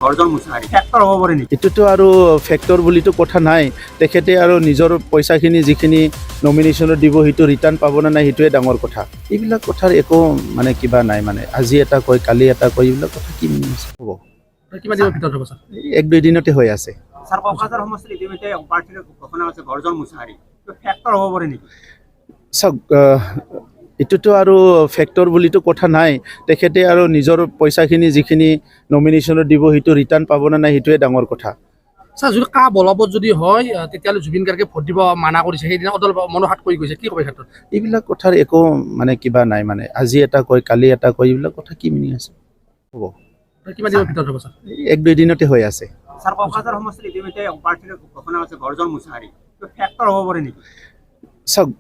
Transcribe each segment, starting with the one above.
এটোতো আৰু ফেক্টৰ বুলিতো কথা নাই তেখেতে আৰু নিজৰ পইচাখিনি যিখিনি নমিনেশ্যনত দিব সেইটো ৰিটাৰ্ণ পাব না নাই সেইটোৱে ডাঙৰ কথা এইবিলাক কথাৰ একো মানে কিবা নাই মানে আজি এটা কয় কালি এটা কয় এইবিলাক কথা কি হ'ব কিমান দিনৰ ভিতৰত হ'ব ছাৰ? 1-2 দিনতে হৈ আছে স্যার কক্সবাজার সমষ্টিত ইতিমধ্যে প্রার্থীর ঘোষণা আছে গর্জন মুছাহাৰী ফেক্টৰ হ'ব পাৰে নেকি চাওক এটোতো আৰু ফেক্টৰ বুলিতো কথা নাই তেখেতে আৰু নিজৰ পইচাখিনি যিখিনি নমিনেশ্যনত দিব সেইটো ৰিটাৰ্ণ পাব না নাই সেইটোৱে ডাঙৰ কথা ছাৰ যদি কা বলবৎ যদি হয় তেতিয়াহ'লে জুবিন গাৰ্গে ভোট দিব মানা কৰিছে সেইদিনা অদল মনোহাত কৰি গৈছে কি ক'ব ক্ষেত্ৰত এইবিলাক কথাৰ একো মানে কিবা নাই মানে আজি এটা কয় কালি এটা কয় এইবিলাক কথা কি মিনি আছে হ'ব কিমান দিনৰ ভিতৰত হ'ব ছাৰ? 1-2 দিনতে হৈ আছে স্যার কক্সবাজার সমষ্টিত ইতিমধ্যে প্রার্থীর ঘোষণা আছে গর্জন মুছাহাৰী ফেক্টৰ হ'ব পাৰে নেকি চাওক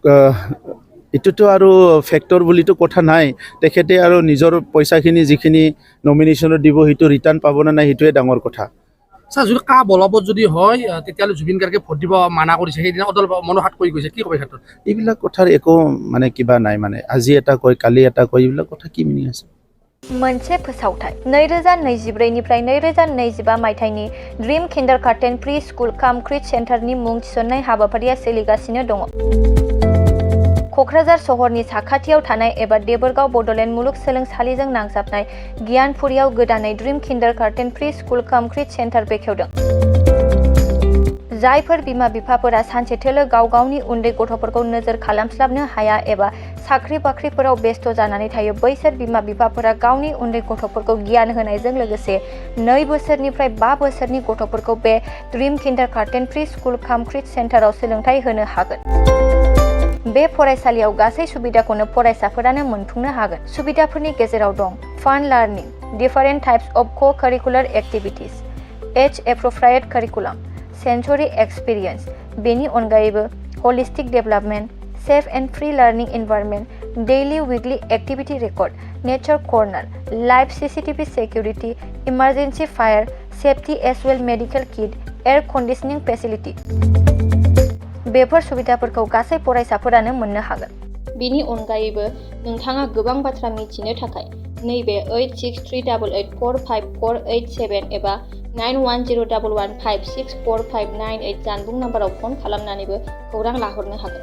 এটোতো আৰু ফেক্টৰ বুলিতো কথা নাই তেখেতে আৰু নিজৰ পইচাখিনি যিখিনি নমিনেশ্যনত দিব সেইটো ৰিটাৰ্ণ পাব না নাই সেইটোৱে ডাঙৰ কথা ছাৰ যদি কা বলবৎ যদি হয় তেতিয়াহ'লে জুবিন গাৰ্গে ভোট দিব মানা কৰিছে সেইদিনা অদল মনোহাত কৰি গৈছে কি ক'ব ক্ষেত্ৰত এইবিলাক কথাৰ একো মানে কিবা নাই মানে আজি এটা কয় কালি এটা কয় এইবিলাক কথা কি মিনি আছে मोनसे फोसावथाय 2024 निफ्राय 2025 मायथाइनि ड्रीम किन्डारगार्टेन प्रि स्कुल काम क्रिट सेन्टारनि मुं थिसननाय हाबाफारिया सोलिगासिनो दङ। क'क्राझार सहरनि साखाथियाव थानाय एबा देबोरगाव बड'लेण्ड मुलुगसोलोंसालिजों नांजाबनाय गियानपुरियाव गोदानै ड्रीम किन्डारगार्टेन प्रि स्कुल काम क्रिट सेन्टार बेखेवदों। जायफोर बिमा बिफाफोरा सानसे थोलो गाव गावनि उन्दै गथ'फोरखौ नोजोर खालामस्लाबनो हाया एबा साख्रि बाख्रिफोराव बेस्थ' जानानै थायो बैसोर बिमा बिफाफोरा गावनि उन्दै गथ'फोरखौ गियान होनायजों लोगोसे 2 बोसोरनिफ्राय 5 बोसोरनि गथ'फोरखौ बे ड्रीम किन्डारगार्टेन प्रि स्कुल काम क्रिट सेन्टाराव सोलोंथाइ होनो हागोन। बे फरायसालियाव गासै सुबिदाखौनो फरायसाफोरानो मोनफुंनो हागोन। सुबिदाफोरनि गेजेराव दं फान लार्निं, different types of co-curricular activities, as appropriate curriculum, sensory experience, बेनि अनगायैबो holistic development, safe and free learning environment, daily weekly activity record, nature corner, live CCTV security, emergency fire safety as well medical kit, air conditioning facility before सुबिदाफोरखौ गासै फरायसाफोरानो मोननो हागोन। बेनि अनगायैबो नोंथाङा गोबां बाथ्रा मिथिनो थाखाय नैबे 8638454887 एबा 9101156459 जानबुं नाम्बाराव फन खालामनानैबो खौरां लाहरनो हागोन।